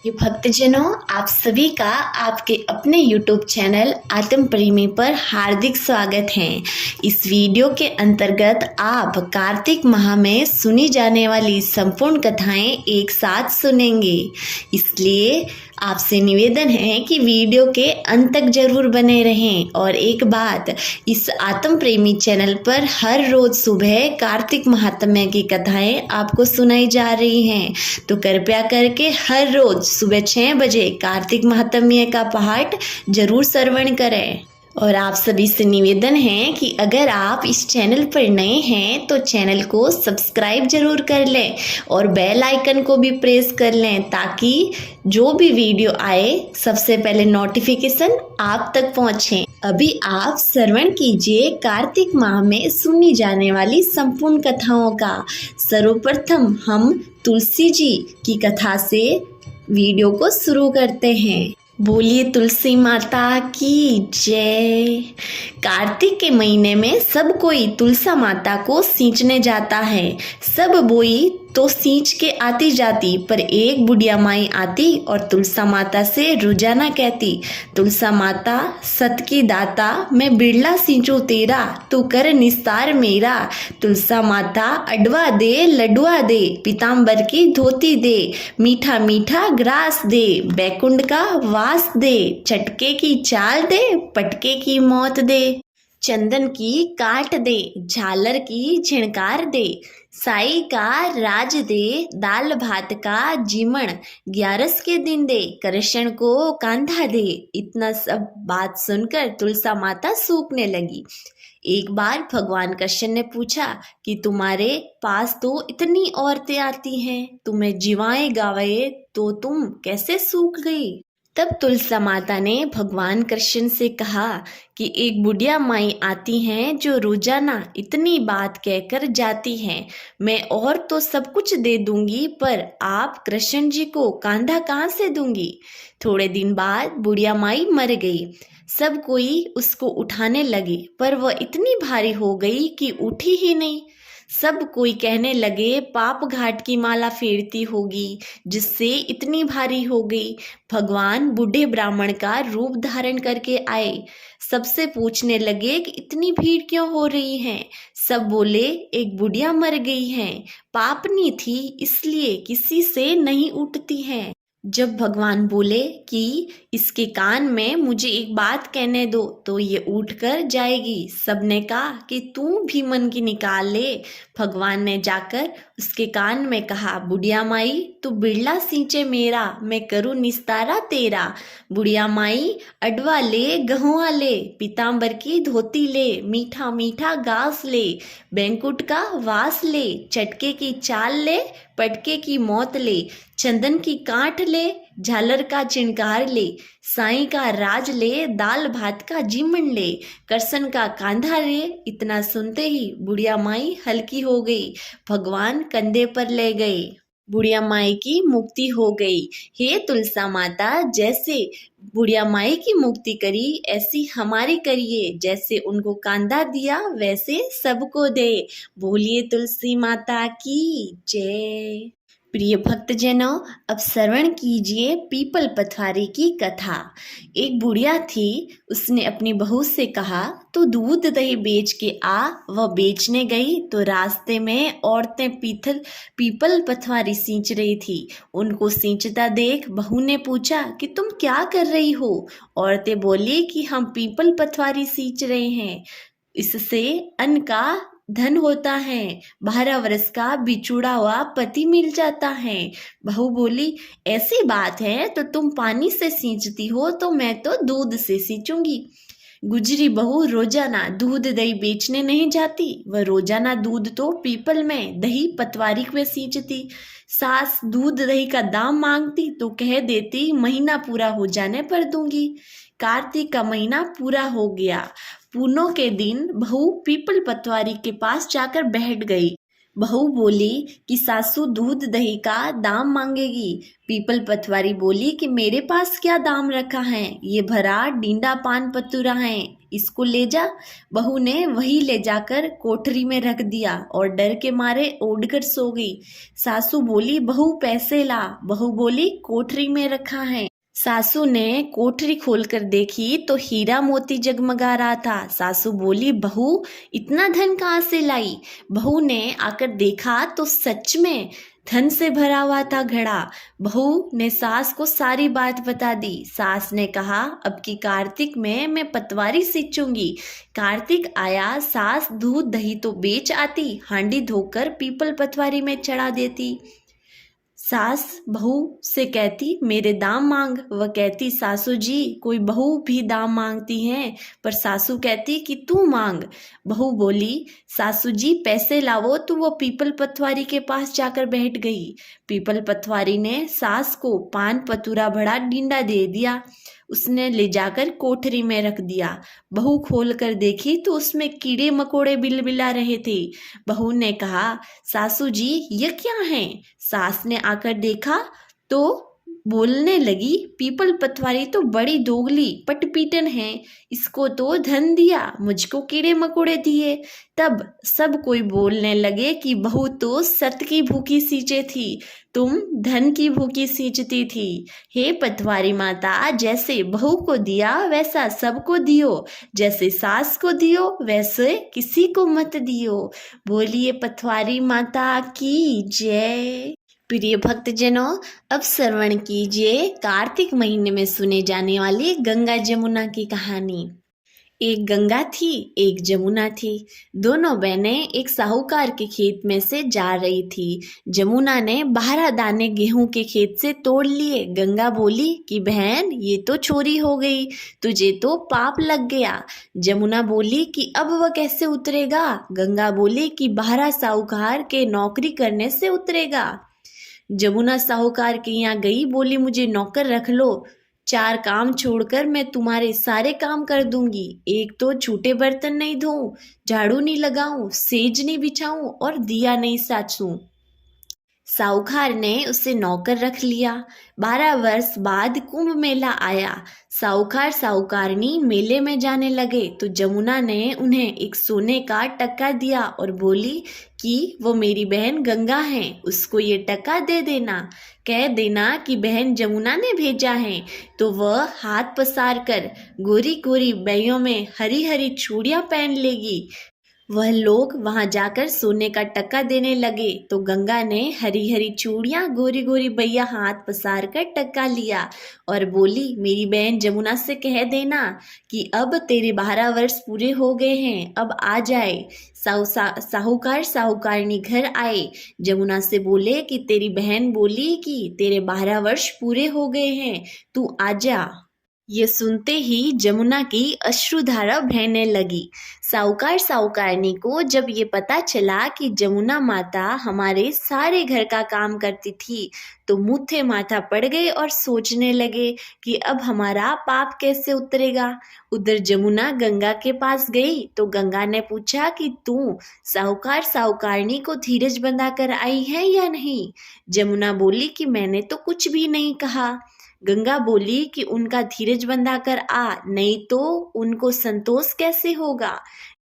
ये भक्तजनों, आप सभी का आपके अपने YouTube चैनल आत्म प्रेमी पर हार्दिक स्वागत है। इस वीडियो के अंतर्गत आप कार्तिक माह में सुनी जाने वाली संपूर्ण कथाएं एक साथ सुनेंगे। इसलिए आपसे निवेदन है कि वीडियो के अंत तक जरूर बने रहें। और एक बात, इस आत्म प्रेमी चैनल पर हर रोज सुबह कार्तिक महात्म्य की कथाएं आपको सुनाई जा रही हैं, तो कृपया करके हर रोज सुबह 6 बजे कार्तिक महात्म्य का पाठ जरूर श्रवण करें। और आप सभी से निवेदन है कि अगर आप इस चैनल पर नए हैं तो चैनल को सब्सक्राइब जरूर कर लें और बेल आइकन को भी प्रेस कर लें, ताकि जो भी वीडियो आए सबसे पहले नोटिफिकेशन आप तक पहुंचे। अभी आप श्रवण कीजिए कार्तिक माह में सुनी जाने वाली संपूर्ण कथाओं का। सर्वप्रथम हम तुलसी जी की कथा से वीडियो को शुरू करते हैं। बोलिए तुलसी माता की जय। कार्तिक के महीने में सब कोई तुलसा माता को सींचने जाता है। सब बोई तो सींच के आती जाती, पर एक बुढ़िया माई आती और तुलसा माता से रोजाना कहती, तुलसा माता सत की दाता, मैं बिरला सींचू तेरा, तू कर निस्तार मेरा। तुलसा माता अडवा दे लडुआ दे, पीताम्बर की धोती दे, मीठा मीठा ग्रास दे, बैकुंठ का वास दे, चटके की चाल दे, पटके की मौत दे, चंदन की काट दे, झालर की झिणकार दे, साई का राज दे, दाल भात का जीमण 11 के दिन दे, कृष्ण को कांधा दे। इतना सब बात सुनकर तुलसा माता सूखने लगी। एक बार भगवान कृष्ण ने पूछा कि तुम्हारे पास तो इतनी औरतें आती हैं, तुम्हें जीवाएं गावे तो तुम कैसे सूख गई? तब तुलसा माता ने भगवान कृष्ण से कहा कि एक बुढ़िया माई आती हैं जो रोजाना इतनी बात कहकर जाती हैं। मैं और तो सब कुछ दे दूंगी, पर आप कृष्ण जी को कांधा कहाँ से दूंगी? थोड़े दिन बाद बुढ़िया माई मर गई। सब कोई उसको उठाने लगे, पर वह इतनी भारी हो गई कि उठी ही नहीं। सब कोई कहने लगे पाप घाट की माला फेरती होगी जिससे इतनी भारी हो गई। भगवान बूढ़े ब्राह्मण का रूप धारण करके आए। सबसे पूछने लगे कि इतनी भीड़ क्यों हो रही है? सब बोले एक बुढ़िया मर गई है, पापनी थी इसलिए किसी से नहीं उठती है। जब भगवान बोले कि इसके कान में मुझे एक बात कहने दो तो ये उठकर जाएगी, सबने कहा कि तू भी मन की निकाल ले। भगवान ने जाकर उसके कान में कहा, बुढ़िया माई तू बिरला सींचे मेरा, मैं करूँ निस्तारा तेरा। बुढ़िया माई अडवा ले गहुआ ले, पीताम्बर की धोती ले, मीठा मीठा घास ले, बैंकुट का वास ले, चटके की चाल ले, पटके की मौत ले, चंदन की काठ ले, झालर का चिनकार ले, साईं का राज ले, दाल भात का जीमन ले, कृष्ण का कांधा ले। इतना सुनते ही बुढ़िया माई हल्की हो गई। भगवान कंधे पर ले गए। बुढ़िया माई की मुक्ति हो गई। हे तुलसा माता, जैसे बुढ़िया माई की मुक्ति करी ऐसी हमारी करिए, जैसे उनको कांधा दिया वैसे सबको दे। बोलिए तुलसी माता की जय। प्रिय भक्तजनों, अब श्रवण कीजिए पीपल पथवारी की कथा। एक बुढ़िया थी, उसने अपनी बहू से कहा तू दूध दही बेच के आ। वह बेचने गई तो रास्ते में औरतें पीपल पथवारी सींच रही थी। उनको सींचता देख बहू ने पूछा कि तुम क्या कर रही हो? औरतें बोली कि हम पीपल पथवारी सींच रहे हैं, इससे अन्न का धन होता है, 12 वर्ष का बिछुड़ा हुआ पति मिल जाता है। बहू बोली ऐसी बात है तो तुम पानी से सींचती हो, तो मैं तो दूध से सींचूंगी। गुजरी बहू रोजाना दूध दही बेचने नहीं जाती, वह रोजाना दूध तो पीपल में दही पतवारी में सींचती। सास दूध दही का दाम मांगती तो कह देती महीना पूरा हो जाने पर दूंगी। कार्तिक का महीना पूरा हो गया। पूनों के दिन बहू पीपल पतवारी के पास जाकर बैठ गई। बहू बोली कि सासू दूध दही का दाम मांगेगी। पीपल पतवारी बोली कि मेरे पास क्या दाम रखा है, ये भरा डींडा पान पतुरा है, इसको ले जा। बहू ने वही ले जाकर कोठरी में रख दिया और डर के मारे ओढ़कर सो गई। सासू बोली बहू पैसे ला। बहू बोली कोठरी में रखा है। सासू ने कोठरी खोलकर देखी तो हीरा मोती जगमगा रहा था। सासू बोली बहू इतना धन कहाँ से लाई। बहू ने आकर देखा तो सच में धन से भरा हुआ था घड़ा। बहू ने सास को सारी बात बता दी। सास ने कहा अब की कार्तिक में मैं पतवारी सींचूंगी। कार्तिक आया, सास दूध दही तो बेच आती, हांडी धोकर पीपल पतवारी में चढ़ा देती। सास बहू से कहती मेरे दाम मांग। वह कहती सासू जी कोई बहू भी दाम मांगती हैं, पर सासू कहती कि तू मांग। बहू बोली सासू जी पैसे लावो, तो वो पीपल पतवारी के पास जाकर बैठ गई। पीपल पतवारी ने सास को पान पतुरा भरा डींडा दे दिया। उसने ले जाकर कोठरी में रख दिया। बहू खोल कर देखी तो उसमें कीड़े मकोड़े बिलबिला रहे थे। बहू ने कहा सासू जी ये क्या है। सास ने आकर देखा तो बोलने लगी पीपल पतवारी तो बड़ी दोगली पटपीटन है, इसको तो धन दिया, मुझको कीड़े मकोड़े दिए। तब सब कोई बोलने लगे कि बहू तो सत की भूखी सींचे थी, तुम धन की भूखी सींचती थी। हे पतवारी माता, जैसे बहू को दिया वैसा सबको दियो, जैसे सास को दियो वैसे किसी को मत दियो। बोलिए पतवारी माता की जय। प्रिय भक्तजनों, अब श्रवण कीजिए कार्तिक महीने में सुने जाने वाली गंगा जमुना की कहानी। एक गंगा थी, एक जमुना थी। दोनों बहनें एक साहूकार के खेत में से जा रही थी। जमुना ने 12 दाने गेहूं के खेत से तोड़ लिए। गंगा बोली कि बहन ये तो चोरी हो गई, तुझे तो पाप लग गया। जमुना बोली कि अब वह कैसे उतरेगा। गंगा बोली कि 12 साहूकार के नौकरी करने से उतरेगा। जमुना साहूकार के यहाँ गई, बोली मुझे नौकर रख लो, 4 काम छोड़कर मैं तुम्हारे सारे काम कर दूंगी। एक तो झूठे बर्तन नहीं धोऊं, झाड़ू नहीं लगाऊं, सेज नहीं बिछाऊं और दिया नहीं साचूं। साहूकार ने उसे नौकर रख लिया। 12 वर्ष बाद कुंभ मेला आया। साहूकार साहूकारनी मेले में जाने लगे तो जमुना ने उन्हें एक सोने का टक्का दिया और बोली कि वो मेरी बहन गंगा है, उसको ये टक्का दे देना। कह देना कि बहन जमुना ने भेजा है। तो वह हाथ पसार कर गोरी गोरी बैयों में हरी हरी चूड़ियां पहन लेगी। वह लोग वहां जाकर सोने का टक्का देने लगे तो गंगा ने हरी हरी चूड़ियां गोरी गोरी बैया हाथ पसार कर टक्का लिया और बोली मेरी बहन जमुना से कह देना कि अब तेरे 12 वर्ष पूरे हो गए हैं, अब आ जाए। साहूकार साहूकारनी घर आए। जमुना से बोले कि तेरी बहन बोली कि तेरे 12 वर्ष पूरे हो गए हैं, तू आजा। ये सुनते ही जमुना की अश्रुधारा बहने लगी। साहूकार साहूकारनी को जब ये पता चला कि जमुना माता हमारे सारे घर का काम करती थी तो मुँहे माथा पड़ गए और सोचने लगे कि अब हमारा पाप कैसे उतरेगा। उधर जमुना गंगा के पास गई तो गंगा ने पूछा कि तू साहूकार साहूकारनी को धीरज बंधा कर आई है या नहीं। जमुना बोली कि मैंने तो कुछ भी नहीं कहा। गंगा बोली कि उनका धीरज बंधा कर आ, नहीं तो उनको संतोष कैसे होगा।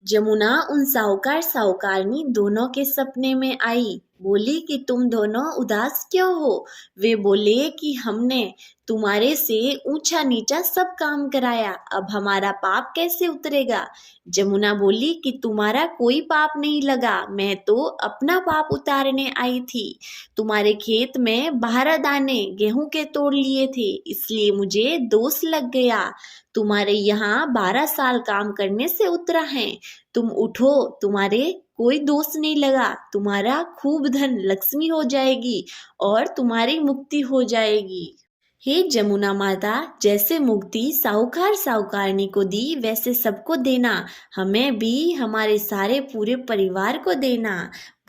जमुना उन साहूकार साहूकारनी दोनों के सपने में आई। बोली कि तुम दोनों उदास क्यों हो। वे बोले कि हमने तुम्हारे से ऊंचा नीचा सब काम कराया, अब हमारा पाप कैसे उतरेगा। जमुना बोली कि तुम्हारा कोई पाप नहीं लगा, मैं तो अपना पाप उतारने आई थी। तुम्हारे खेत में 12 दाने गेहूं के तोड़ लिए थे, इसलिए मुझे दोष लग गया। तुम्हारे यहाँ 12 साल काम करने से उतरा है। तुम उठो, तुम्हारे कोई दोष नहीं लगा, तुम्हारा खूब धन लक्ष्मी हो जाएगी और तुम्हारी मुक्ति हो जाएगी। हे जमुना माता, जैसे मुक्ति साहूकार साहूकारनी को दी वैसे सबको देना, हमें भी हमारे सारे पूरे परिवार को देना।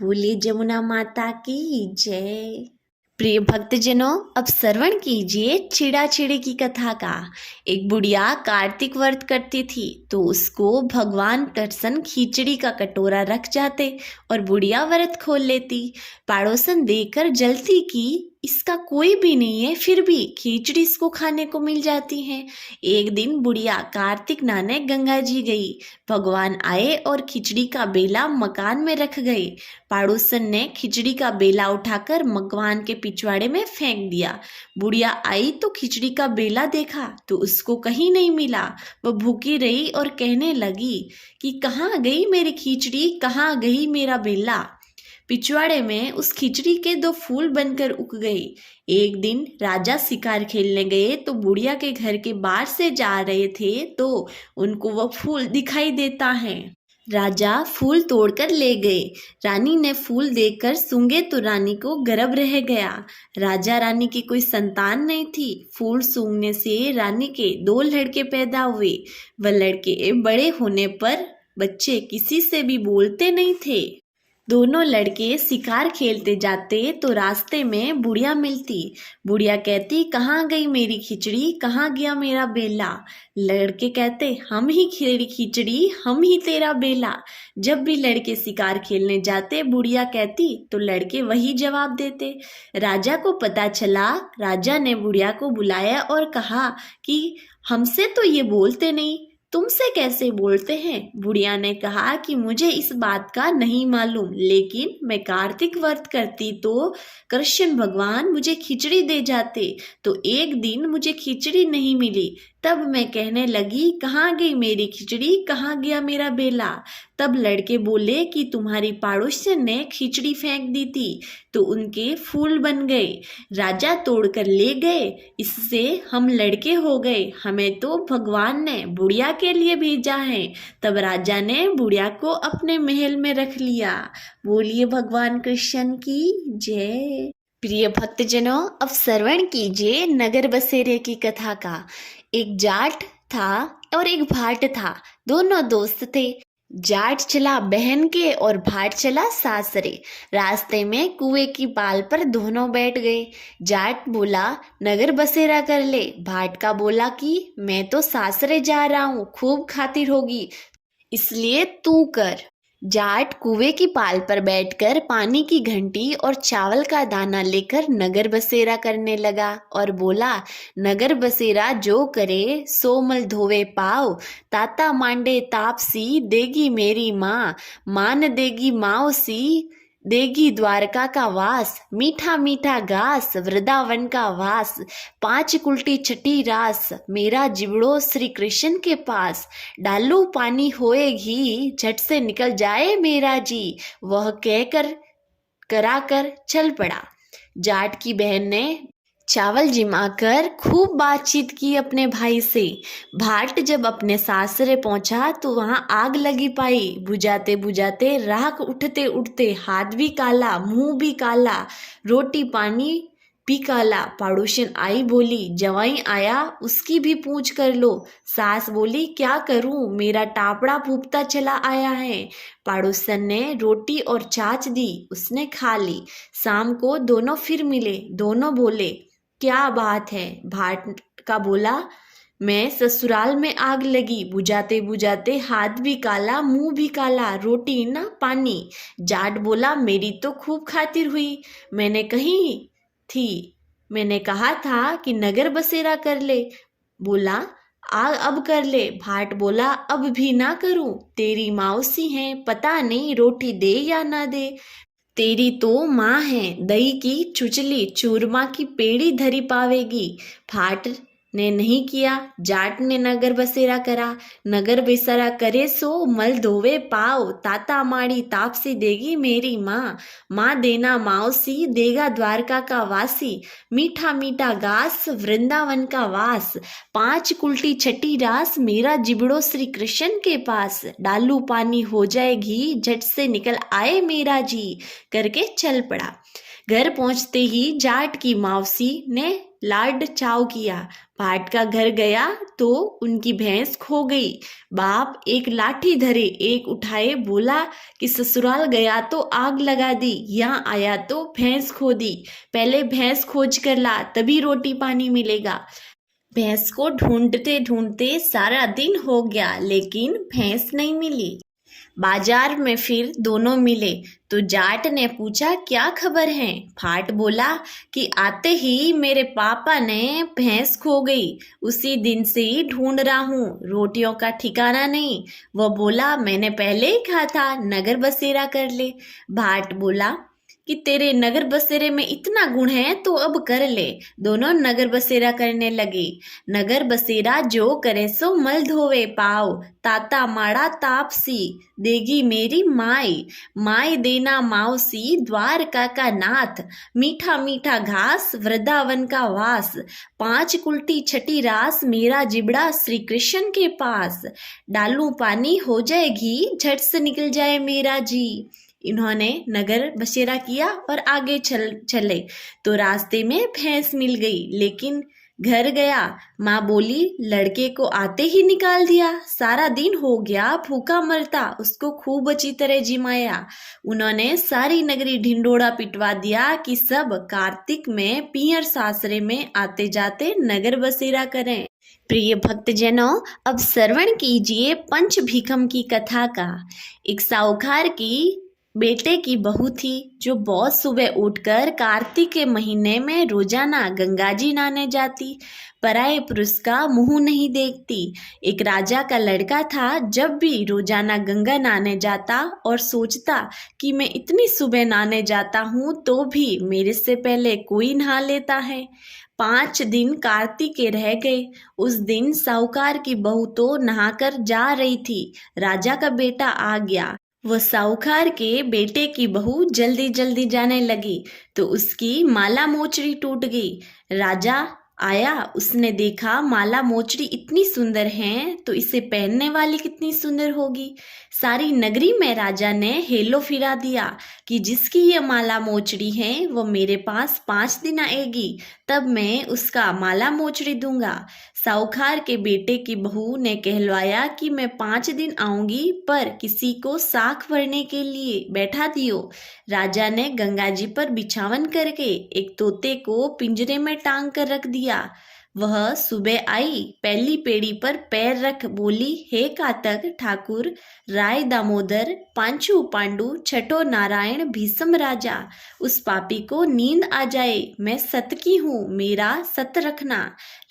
बोली जमुना माता की जय। प्रिय भक्तजनों, अब श्रवण कीजिए चिड़ा चिड़ी की कथा का। एक बुढ़िया कार्तिक व्रत करती थी तो उसको भगवान कृष्ण खिचड़ी का कटोरा रख जाते और बुढ़िया व्रत खोल लेती। पड़ोसन देखकर जलती कि इसका कोई भी नहीं है, फिर भी खिचड़ी इसको खाने को मिल जाती है। एक दिन बुढ़िया कार्तिक नहाने गंगा जी गई। भगवान आए और खिचड़ी का बेला मकान में रख गए। पड़ोसन ने खिचड़ी का बेला उठाकर मकवान के पिछवाड़े में फेंक दिया। बुढ़िया आई तो खिचड़ी का बेला देखा तो उसको कहीं नहीं मिला। वह भूखी रही और कहने लगी कि कहाँ गई मेरी खिचड़ी, कहाँ गई मेरा बेला। पिछवाड़े में उस खिचड़ी के 2 फूल बनकर उग गए। एक दिन राजा शिकार खेलने गए तो बुढ़िया के घर के बाहर से जा रहे थे तो उनको वह फूल दिखाई देता है। राजा फूल तोड़कर ले गए। रानी ने फूल देखकर सूंघे तो रानी को गर्भ रह गया। राजा रानी की कोई संतान नहीं थी। फूल सूंघने से रानी के 2 लड़के पैदा हुए। वह लड़के बड़े होने पर बच्चे किसी से भी बोलते नहीं थे। दोनों लड़के शिकार खेलते जाते तो रास्ते में बुढ़िया मिलती। बुढ़िया कहती कहाँ गई मेरी खिचड़ी, कहाँ गया मेरा बेला। लड़के कहते हम ही तेरी खिचड़ी, हम ही तेरा बेला। जब भी लड़के शिकार खेलने जाते बुढ़िया कहती तो लड़के वही जवाब देते। राजा को पता चला। राजा ने बुढ़िया को बुलाया और कहा कि हमसे तो ये बोलते नहीं, तुमसे कैसे बोलते हैं। बुढ़िया ने कहा कि मुझे इस बात का नहीं मालूम, लेकिन मैं कार्तिक व्रत करती तो कृष्ण भगवान मुझे खिचड़ी दे जाते। तो एक दिन मुझे खिचड़ी नहीं मिली, तब मैं कहने लगी कहाँ गई मेरी खिचड़ी, कहाँ गया मेरा बेला। तब लड़के बोले कि तुम्हारी पड़ोसन ने खिचड़ी फेंक दी थी तो उनके फूल बन गए। राजा तोड़कर ले गए, इससे हम लड़के हो गए। हमें तो भगवान ने बुढ़िया के लिए भेजा है। तब राजा ने बुढ़िया को अपने महल में रख लिया। बोलिए भगवान कृष्ण की जय। प्रिय भक्तजनों, अब श्रवण कीजिए नगर बसेरे की कथा का। एक जाट था और एक भाट था। दोनों दोस्त थे। जाट चला बहन के और भाट चला सासरे। रास्ते में कुएं की पाल पर दोनों बैठ गए। जाट बोला नगर बसेरा कर ले। भाट का बोला कि मैं तो सासरे जा रहा हूँ, खूब खातिर होगी, इसलिए तू कर। जाट कुएं की पाल पर बैठकर पानी की घंटी और चावल का दाना लेकर नगर बसेरा करने लगा और बोला नगर बसेरा जो करे सो मल धोवे पाव। ताता मांडे तापसी देगी मेरी माँ, मान देगी माओसी देगी द्वारका का वास। मीठा मीठा घास वृंदावन का वास, 5 कुल्टी छठी रास मेरा जिबड़ो श्री कृष्ण के पास। डालू पानी होए घी झट से निकल जाए मेरा जी, वह कहकर कराकर चल पड़ा। जाट की बहन ने चावल जिमाकर खूब बातचीत की अपने भाई से। भाट जब अपने सासरे पहुंचा तो वहां आग लगी पाई। बुझाते बुझाते राख उठते उठते हाथ भी काला, मुंह भी काला, रोटी पानी भी काला। पड़ोसन आई बोली जवाई आया, उसकी भी पूछ कर लो। सास बोली क्या करूं, मेरा टापड़ा फूपता चला आया है। पड़ोसन ने रोटी और छाछ दी, उसने खा ली। शाम को दोनों फिर मिले। दोनों बोले क्या बात है। भाट का बोला मैं ससुराल में आग लगी, बुझाते बुझाते हाथ भी काला, मुंह भी काला, रोटी ना पानी। जाट बोला मेरी तो खूब खातिर हुई, मैंने कहा था कि नगर बसेरा कर ले। बोला अब कर ले। भाट बोला अब भी ना करूं, तेरी मौसी है, पता नहीं रोटी दे या ना दे। तेरी तो माँ है, दही की चुचली चूरमा की पेड़ी धरी पावेगी। भाट ने नहीं किया। जाट ने नगर बसेरा करा। नगर बसेरा करे सो मल धोवे पाव। ताता माड़ी तापसी देगी मेरी माँ, माँ देना मौसी देगा द्वारका का वासी। मीठा मीठा घास वृंदावन का वास, 5 कुल्टी छठी रास मेरा जिबड़ो श्री कृष्ण के पास। डालू पानी हो जाए घी झट से निकल आए मेरा जी, करके चल पड़ा। घर पहुंचते ही जाट की मौसी ने लाड चाव किया। भाट का घर गया तो उनकी भैंस खो गई। बाप एक लाठी धरे, एक उठाए, बोला कि ससुराल गया तो आग लगा दी, यहाँ आया तो भैंस खो दी। पहले भैंस खोज कर ला, तभी रोटी पानी मिलेगा। भैंस को ढूंढते ढूंढते सारा दिन हो गया, लेकिन भैंस नहीं मिली। बाजार में फिर दोनों मिले तो जाट ने पूछा, क्या खबर है? भाट बोला कि आते ही मेरे पापा ने भैंस खो गई, उसी दिन से ही ढूंढ रहा हूँ, रोटियों का ठिकाना नहीं। वह बोला, मैंने पहले ही कहा था नगर बसेरा कर ले। भाट बोला कि तेरे नगर बसेरे में इतना गुण है तो अब कर ले। दोनों नगर बसेरा करने लगे। नगर बसेरा जो करे सो मल धोवे पाओ, ताता माड़ा तापसी देगी मेरी माई, माई देना माउसी द्वारका का नाथ, मीठा मीठा घास वृंदावन का वास, 5 कुल्टी छठी रास मेरा जिबड़ा श्री कृष्ण के पास, डालू पानी हो जाए घी झट से निकल जाए मेरा जी। इन्होंने नगर बसेरा किया और आगे चले तो रास्ते में भैंस मिल गई, लेकिन घर गया माँ बोली, लड़के को आते ही निकाल दिया, सारा दिन हो गया भूखा मरता, उसको खूब अच्छी तरह जिमाया। उन्होंने सारी नगरी ढिंडोरा पिटवा दिया कि सब कार्तिक में पियर सासरे में आते जाते नगर बसेरा करें। प्रिय भक्तजनों, अब श्रवण कीजिए पंच भीखम की कथा का। एक साहूकार की बेटे की बहू थी जो बहुत सुबह उठकर कार्तिक के महीने में रोजाना गंगा जी नहाने जाती, पराये पुरुष का मुंह नहीं देखती। एक राजा का लड़का था, जब भी रोजाना गंगा नहाने जाता और सोचता कि मैं इतनी सुबह नहाने जाता हूँ तो भी मेरे से पहले कोई नहा लेता है। 5 दिन कार्तिक के रह गए। उस दिन साहूकार की बहू तो नहाकर जा रही थी। राजा का बेटा आ गया। वह साहूकार के बेटे की बहू जल्दी जल्दी जाने लगी तो उसकी माला मोचड़ी टूट गई। राजा आया, उसने देखा माला मोचड़ी इतनी सुंदर है तो इसे पहनने वाली कितनी सुंदर होगी। सारी नगरी में राजा ने हेलो फिरा दिया कि जिसकी ये माला मोचड़ी है वो मेरे पास 5 दिन आएगी, तब मैं उसका माला मोचड़ी दूंगा। साहूकार के बेटे की बहू ने कहलवाया कि मैं 5 दिन आऊंगी, पर किसी को साख भरने के लिए बैठा दियो। राजा ने गंगा जी पर बिछावन करके एक तोते को पिंजरे में टांग कर रख दिया। वह सुबह आई, पहली पेड़ी पर पैर रख बोली, हे कातक ठाकुर, राय दामोदर, पांचू पांडु, छठो नारायण, भीषम राजा, उस पापी को नींद आ जाए, मैं सत की हूँ, मेरा सत रखना।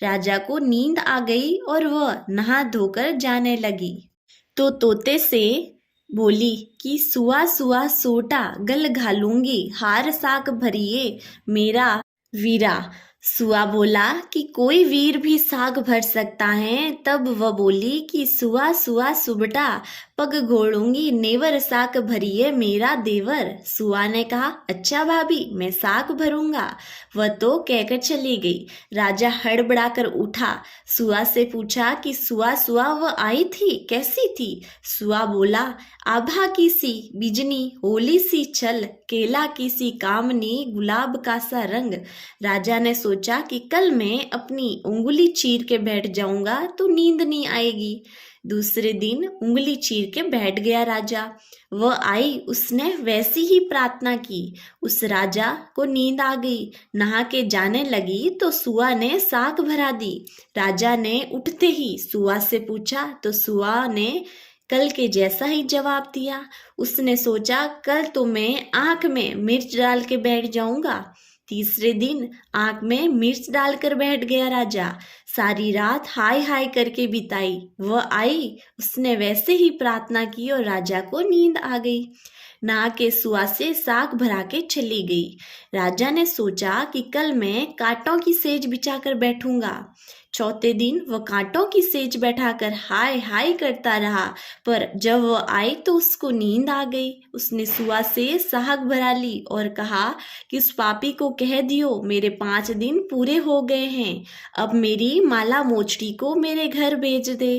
राजा को नींद आ गई और वह नहा धोकर जाने लगी तो तोते से बोली कि सुआ सुआ सोटा गल घालूंगी, हार साक भरिए मेरा वीरा। सुआ बोला कि कोई वीर भी साग भर सकता है। तब वह बोली कि सुआ सुआ सुबटा पग घोड़ूंगी, नेवर साग भरिए मेरा देवर। सुआ ने कहा, अच्छा भाभी, मैं साग भरूंगा। वह तो कहकर चली गई। राजा हड़बड़ाकर उठा, सुआ से पूछा कि सुआ सुआ वह आई थी, कैसी थी? सुआ बोला, आभा की सी बिजनी, होली सी छल, केला की सी कामनी, गुलाब का सा रंग। राजा ने सोचा कि कल मैं अपनी उंगली चीर के बैठ जाऊंगा तो नींद नहीं आएगी। दूसरे दिन उंगली चीर के बैठ गया राजा। वह आई, उसने वैसी ही प्रार्थना की। उस राजा को नींद आ गई। नहा के जाने लगी तो सुआ ने साग भरा दी। राजा ने उठते ही सुआ से पूछा तो सुआ ने कल के जैसा ही जवाब दिया। उसने सोचा कल तो मैं आंख में मिर्च डाल के बैठ जाऊंगा। तीसरे दिन आंख में मिर्च डालकर बैठ गया राजा। सारी रात हाय हाय करके बिताई। वह आई, उसने वैसे ही प्रार्थना की और राजा को नींद आ गई। नहा के सुआ से साग भरा के चली गई। राजा ने सोचा कि कल मैं कांटों की सेज बिछाकर बैठूंगा। चौथे दिन वह कांटों की सेज बैठाकर हाय हाय करता रहा, पर जब वह आई तो उसको नींद आ गई। उसने सुआ से साग भरा ली और कहा कि उस पापी को कह दियो मेरे 5 दिन पूरे हो गए हैं, अब मेरी माला मोचड़ी को मेरे घर भेज दे।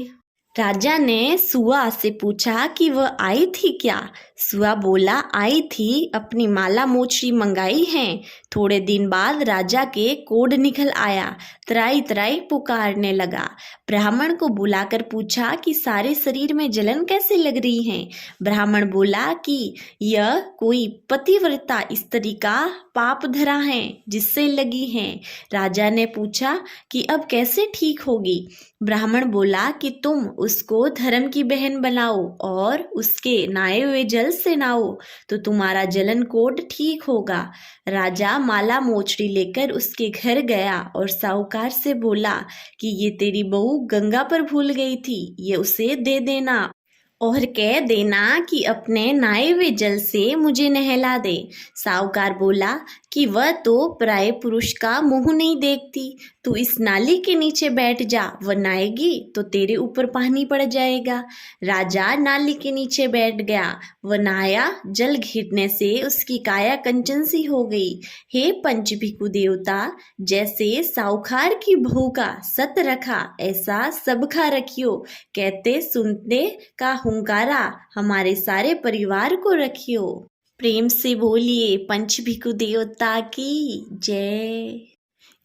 राजा ने सुआ से पूछा कि वह आई थी क्या? सुआ बोला, आई थी, अपनी माला मोचड़ी मंगाई है, थोड़े दिन बाद राजा के कोढ़ निकल आया, त्राई त्राई पुकारने लगा। ब्राह्मण को बुलाकर पूछा कि सारे शरीर में जलन कैसे लग रही है। ब्राह्मण बोला कि यह कोई पतिव्रता स्त्री का पाप धरा है जिससे लगी है। राजा ने पूछा कि अब कैसे ठीक होगी। ब्राह्मण बोला कि तुम उसको धर्म की बहन बनाओ और उसके नहाए हुए जल से नहाओ तो तुम्हारा जलन कोढ़ ठीक होगा। राजा माला मोचड़ी लेकर उसके घर गया और साहूकार से बोला कि ये तेरी बहू गंगा पर भूल गई थी, ये उसे दे देना और कह देना कि अपने नहाए हुए जल से मुझे नहला दे। साहूकार बोला कि वह तो पराये पुरुष का मुंह नहीं देखती, तू इस नाली के नीचे बैठ जा, वह नहाएगी तो तेरे ऊपर पानी पड़ जाएगा। राजा नाली के नीचे बैठ गया, वह नहाया, जल घिरने से उसकी काया कंचन सी हो गई। हे पंचभिकु देवता, जैसे साहूकार की बहू का सत रखा ऐसा सबका रखियो, कहते सुनते का हुंकारा हमारे सारे परिवार को रखियो। प्रेम से बोलिए पंचभिकु देवता की जय।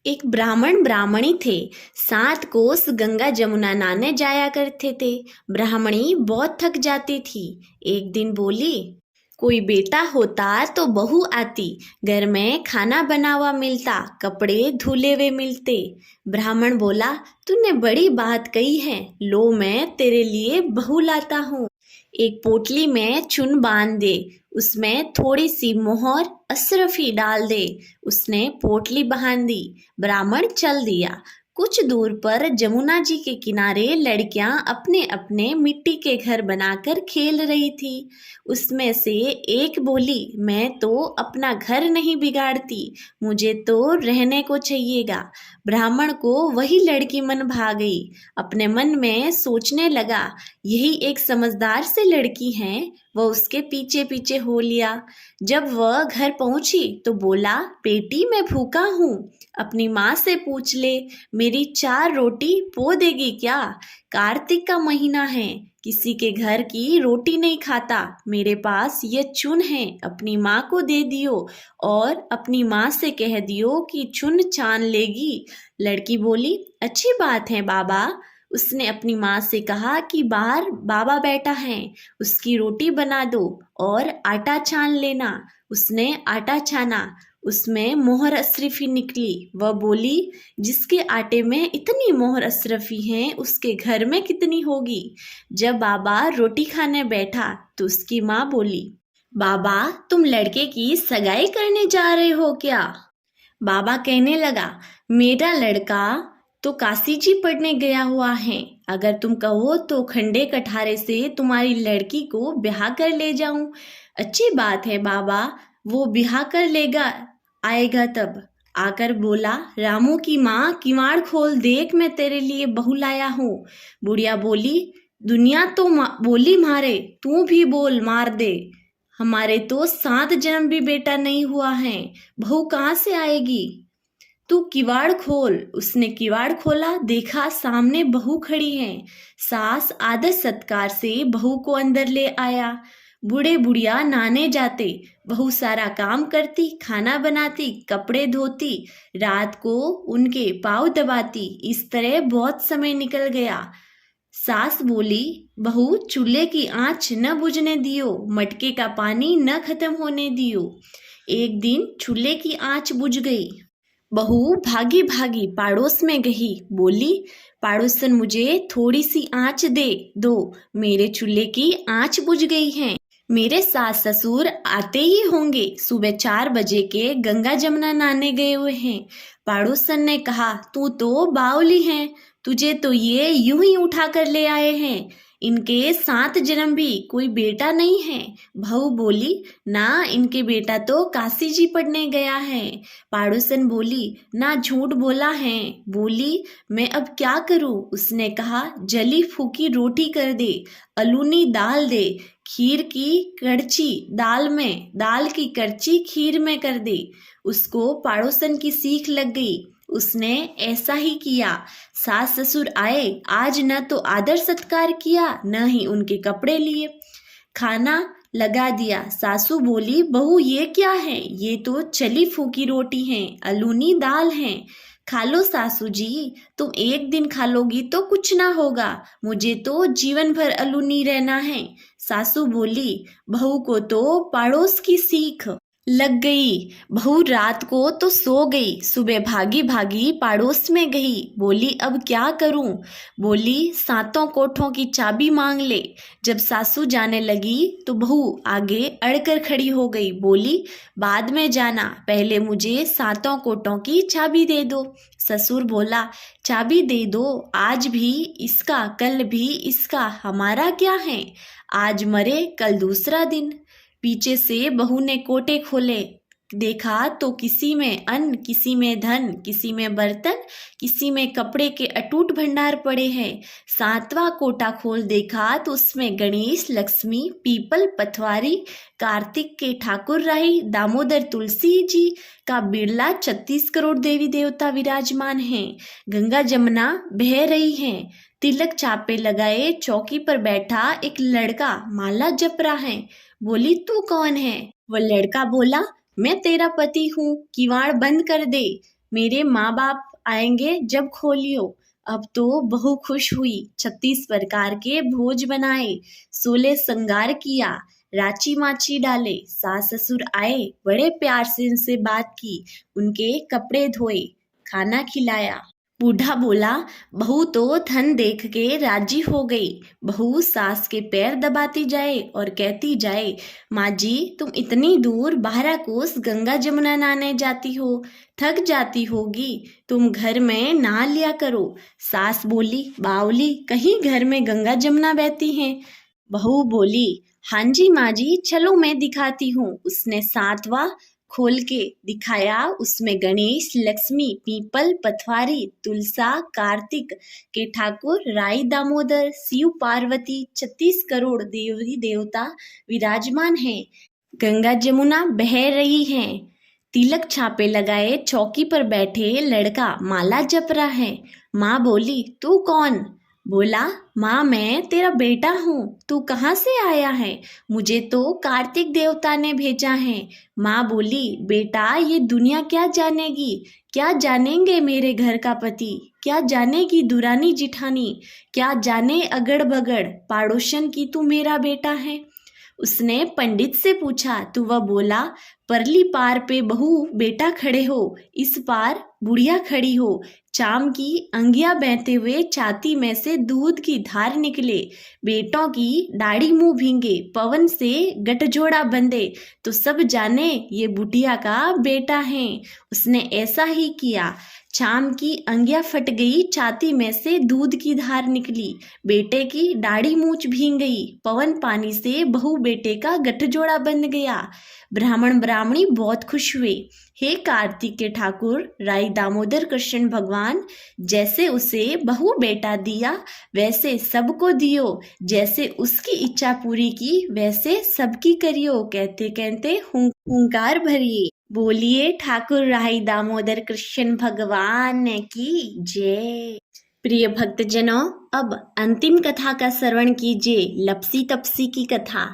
एक ब्राह्मण ब्राह्मणी थे, 7 कोस गंगा जमुना नहाने जाया करते थे। ब्राह्मणी बहुत थक जाती थी। एक दिन बोली, कोई बेटा होता तो बहू आती, घर में खाना बना हुआ मिलता, कपड़े धुले हुए मिलते। ब्राह्मण बोला, तूने बड़ी बात कही है, लो मैं तेरे लिए बहू लाता हूँ। एक पोटली में चुन बांध दे, उसमें थोड़ी सी मोहर अशरफी डाल दे। उसने पोटली बांध दी, ब्राह्मण चल दिया। कुछ दूर पर जमुना जी के किनारे लड़कियां अपने अपने मिट्टी के घर बनाकर खेल रही थी। उसमें से एक बोली, मैं तो अपना घर नहीं बिगाड़ती, मुझे तो रहने को चाहिएगा। ब्राह्मण को वही लड़की मन भा गई। अपने मन में सोचने लगा, यही एक समझदार से लड़की है। वह उसके पीछे पीछे हो लिया। जब वह घर पहुंची तो बोला, बेटी मैं भूखा हूँ, अपनी माँ से पूछ ले, मेरी 4 रोटी पो देगी क्या? कार्तिक का महीना है, किसी के घर की रोटी नहीं खाता, मेरे पास ये चुन है, अपनी माँ को दे दियो और अपनी माँ से कह दियो कि चुन छान लेगी। लड़की बोली, अच्छी बात है बाबा। उसने अपनी माँ से कहा कि बाहर बाबा बैठा है, उसकी रोटी बना दो और आटा छान लेना। उसने आटा छाना, उसमें मोहर अशरफी निकली। वह बोली, जिसके आटे में इतनी मोहर अशरफी है उसके घर में कितनी होगी। जब बाबा रोटी खाने बैठा तो उसकी माँ बोली, बाबा तुम लड़के की सगाई करने जा रहे हो क्या? बाबा कहने लगा, मेरा लड़का तो काशी जी पढ़ने गया हुआ है, अगर तुम कहो तो खंडे कठारे से तुम्हारी लड़की को ब्याह कर ले जाऊं। अच्छी बात है बाबा, वो ब्याह कर लेगा, आएगा तब। आकर बोला, रामू की माँ किवाड़ खोल देख, मैं तेरे लिए बहू लाया हूँ। बुढ़िया बोली, दुनिया तो बोली मारे, तू भी बोल मार दे, हमारे तो 7 जन्म भी बेटा नहीं हुआ है, बहू कहाँ से आएगी? तू किवाड़ खोल। उसने किवाड़ खोला, देखा सामने बहू खड़ी है। सास आदर सत्कार से बहू को अंदर ले आया। बूढ़े बुढ़िया नहाने जाते, बहू सारा काम करती, खाना बनाती, कपड़े धोती, रात को उनके पाँव दबाती। इस तरह बहुत समय निकल गया। सास बोली, बहू चूल्हे की आंच न बुझने दियो, मटके का पानी न खत्म होने दियो। एक दिन चूल्हे की आंच बुझ गई। बहू भागी भागी पड़ोस में गई, बोली, पड़ोसन मुझे थोड़ी सी आंच दे दो, मेरे चूल्हे की आंच बुझ गई है। मेरे सास ससुर आते ही होंगे, सुबह 4 बजे के गंगा जमुना नहाने गए हुए हैं। पड़ोसन ने कहा, तू तो बावली है, तुझे तो ये यूं ही उठा कर ले आए हैं, इनके 7 जन्म भी कोई बेटा नहीं है। बहू बोली, ना, इनके बेटा तो काशी जी पढ़ने गया है। पड़ोसन बोली, ना, झूठ बोला है। बोली, मैं अब क्या करूं? उसने कहा, जली फूकी रोटी कर दे, अलूनी दाल दे, खीर की कड़ची दाल में, दाल की कड़ची खीर में कर दे। उसको पड़ोसन की सीख लग गई, उसने ऐसा ही किया। सास ससुर आए, आज न तो आदर सत्कार किया, न ही उनके कपड़े लिए। खाना लगा दिया। सासू बोली, बहू ये क्या है? ये तो चली फूकी रोटी है, अलूनी दाल है। खा लो सासू जी, तुम एक दिन खा लोगी तो कुछ ना होगा, मुझे तो जीवन भर अलूनी रहना है। सासू बोली, बहू को तो पड़ोस की सीख लग गई। बहू रात को तो सो गई, सुबह भागी भागी पड़ोस में गई। बोली, अब क्या करूं? बोली, सातों कोठों की चाबी मांग ले। जब सासू जाने लगी तो बहू आगे अड़कर खड़ी हो गई। बोली, बाद में जाना, पहले मुझे सातों कोठों की चाबी दे दो। ससुर बोला, चाबी दे दो, आज भी इसका कल भी इसका, हमारा क्या है? आज मरे कल दूसरा दिन। पीछे से बहू ने कोटे खोले, देखा तो किसी में अन्न, किसी में धन, किसी में बर्तन, किसी में कपड़े के अटूट भंडार पड़े हैं। सातवां कोटा खोल देखा तो उसमें गणेश, लक्ष्मी, पीपल, पथवारी, कार्तिक के ठाकुर राही, दामोदर तुलसी जी का बिरला 36 करोड़ देवी देवता विराजमान हैं। गंगा जमुना बह रही हैं। तिलक चापे लगाए चौकी पर बैठा एक लड़का माला जप रहा है। बोली, तू कौन है? वो लड़का बोला, मैं तेरा पति हूँ, किवाड़ बंद कर दे, मेरे माँ बाप आएंगे जब खोलियो। अब तो बहू खुश हुई, 36 प्रकार के भोज बनाए, 16 श्रृंगार किया, राची माची डाले। सास ससुर आए, बड़े प्यार से उनसे बात की, उनके कपड़े धोए, खाना खिलाया। बूढ़ा बोला, बहू तो धन देख के राजी हो गई। बहू सास के पैर दबाती जाए और कहती जाए, माँ जी तुम इतनी दूर 12 कोस गंगा जमुना नहाने जाती हो, थक जाती होगी, तुम घर में नहा लिया करो। सास बोली, बावली, कहीं घर में गंगा जमुना बहती हैं? बहू बोली, हाँ जी माँ जी, चलो मैं दिखाती हूँ। उसने सातवां खोल के दिखाया, उसमें गणेश, लक्ष्मी, पीपल, पथवारी, तुलसा, कार्तिक के ठाकुर, राई, दामोदर, शिव, पार्वती, 36 करोड़ देवी देवता विराजमान हैं। गंगा जमुना बह रही हैं। तिलक छापे लगाए चौकी पर बैठे लड़का माला जप रहा है। माँ बोली, तू कौन? बोला, माँ मैं तेरा बेटा हूँ, तू कहाँ से आया है? मुझे तो कार्तिक देवता ने भेजा है। माँ बोली, बेटा ये दुनिया क्या जानेगी, क्या जानेंगे मेरे घर का पति, क्या जानेगी दुरानी जिठानी, क्या जाने अगड़ बगड़ पाड़ोशन की तू मेरा बेटा है। उसने पंडित से पूछा तो वह बोला, परली पार पे बहू बेटा खड़े हो, इस पार बुढ़िया खड़ी हो। चाम की अंगिया बहते हुए छाती में से दूध की धार निकले, बेटों की दाढ़ी मुंह भींगे, पवन से गठजोड़ा बंधे तो सब जाने ये बुढ़िया का बेटा है। उसने ऐसा ही किया। चाम की अंगिया फट गई, छाती में से दूध की धार निकली, बेटे की दाढ़ी मूछ भींग गई, पवन पानी से बहू बेटे का गठजोड़ा बंध गया। ब्राह्मण ब्राह्मणी बहुत खुश हुए। हे कार्तिक के ठाकुर, राई दामोदर कृष्ण भगवान, जैसे उसे बहू बेटा दिया वैसे सबको दियो, जैसे उसकी इच्छा पूरी की वैसे सबकी करियो। कहते कहते हुंकार भरिए। बोलिए ठाकुर राई दामोदर कृष्ण भगवान की जय। प्रिय भक्तजनों, अब अंतिम कथा का श्रवण कीजिए, लपसी तपसी की कथा।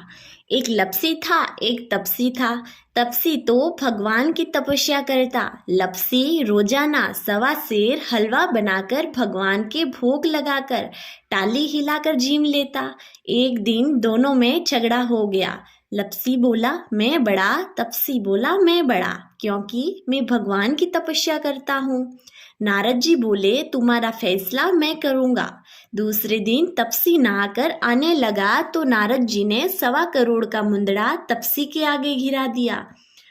एक लपसी था, एक तपसी था। तपसी तो भगवान की तपस्या करता, लपसी रोजाना 1.25 सेर हलवा बनाकर भगवान के भोग लगाकर टाली हिलाकर जीम लेता। एक दिन दोनों में झगड़ा हो गया। लपसी बोला मैं बड़ा, तपसी बोला मैं बड़ा, क्योंकि मैं भगवान की तपस्या करता हूँ। नारद जी बोले तुम्हारा फैसला मैं करूँगा। दूसरे दिन तपसी नहाकर आने लगा तो नारद जी ने 1.25 करोड़ का मुंदड़ा तपसी के आगे गिरा दिया।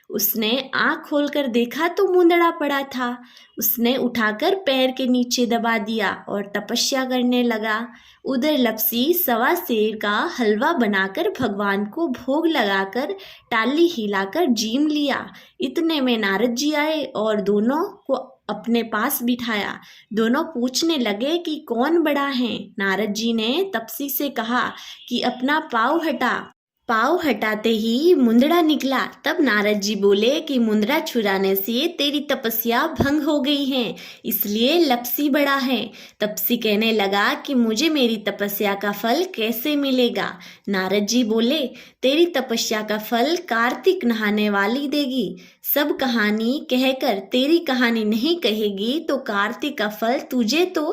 उसने आँख खोलकर देखा तो मुंदड़ा पड़ा था। उसने उठाकर पैर के नीचे दबा दिया और तपस्या करने लगा। उधर लपसी 1.25 सेर का हलवा बनाकर भगवान को भोग लगाकर टाली हिलाकर जीम लिया। इतने में नारद जी आए और दोनों को अपने पास बिठाया। दोनों पूछने लगे कि कौन बड़ा है। नारद जी ने तपसी से कहा कि अपना पाँव हटा। पाँव हटाते ही मुंदड़ा निकला। तब नारद जी बोले कि मुंदड़ा छुड़ाने से तेरी तपस्या भंग हो गई है, इसलिए लपसी बड़ा है। तपसी कहने लगा कि मुझे मेरी तपस्या का फल कैसे मिलेगा। नारद जी बोले, तेरी तपस्या का फल कार्तिक नहाने वाली देगी। सब कहानी कहकर तेरी कहानी नहीं कहेगी तो कार्तिक का फल तुझे तो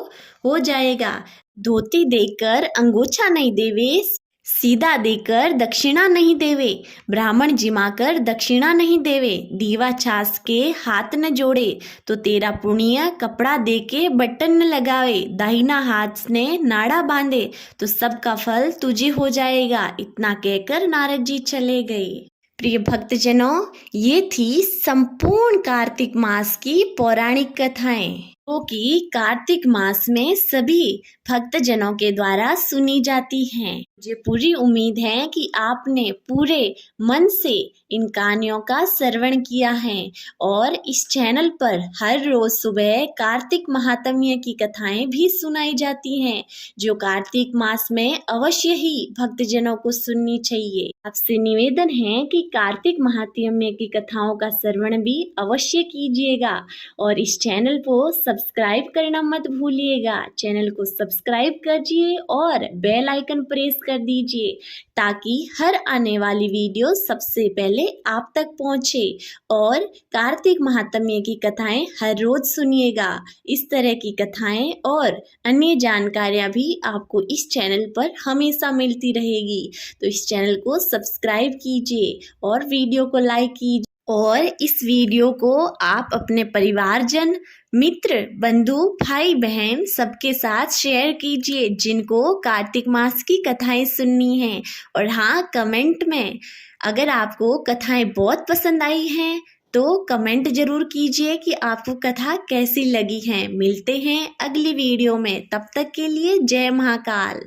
हो जाएगा। धोती देकर अंगोछा नहीं देवे, सीधा देकर दक्षिणा नहीं देवे, ब्राह्मण जिमाकर दक्षिणा नहीं देवे, दीवा छास के हाथ न जोड़े तो तेरा पुण्य कपड़ा दे के बटन न लगावे, दाहिना हाथ ने नाड़ा बांधे तो सबका फल तुझे हो जाएगा। इतना कहकर नारद जी चले गए। प्रिय भक्तजनों, ये थी संपूर्ण कार्तिक मास की पौराणिक कथाएं, जो कि कार्तिक मास में सभी भक्तजनों के द्वारा सुनी जाती हैं। मुझे पूरी उम्मीद है कि आपने पूरे मन से इन कहानियों का श्रवण किया है और इस चैनल पर हर रोज सुबह कार्तिक महात्म्य की कथाएं भी सुनाई जाती हैं, जो कार्तिक मास में अवश्य ही भक्तजनों को सुननी चाहिए। आपसे निवेदन है कि कार्तिक महात्म्य की कथाओं का श्रवण भी अवश्य कीजिएगा और इस चैनल को सब्सक्राइब करना मत भूलिएगा। चैनल को सब्सक्राइब कीजिए और बेल आइकन प्रेस कर दीजिए ताकि हर आने वाली वीडियो सबसे पहले आप तक पहुंचे और कार्तिक महात्म्य की कथाएं हर रोज सुनिएगा। इस तरह की कथाएं और अन्य जानकारियां भी आपको इस चैनल पर हमेशा मिलती रहेगी। तो इस चैनल को सब्सक्राइब कीजिए और वीडियो को लाइक कीजिए और इस वीडियो को आप अपने परिवारजन, मित्र, बंधु, भाई बहन सबके साथ शेयर कीजिए जिनको कार्तिक मास की कथाएं सुननी है। और हाँ, कमेंट में अगर आपको कथाएं बहुत पसंद आई हैं तो कमेंट जरूर कीजिए कि आपको कथा कैसी लगी है। मिलते हैं अगली वीडियो में, तब तक के लिए जय महाकाल।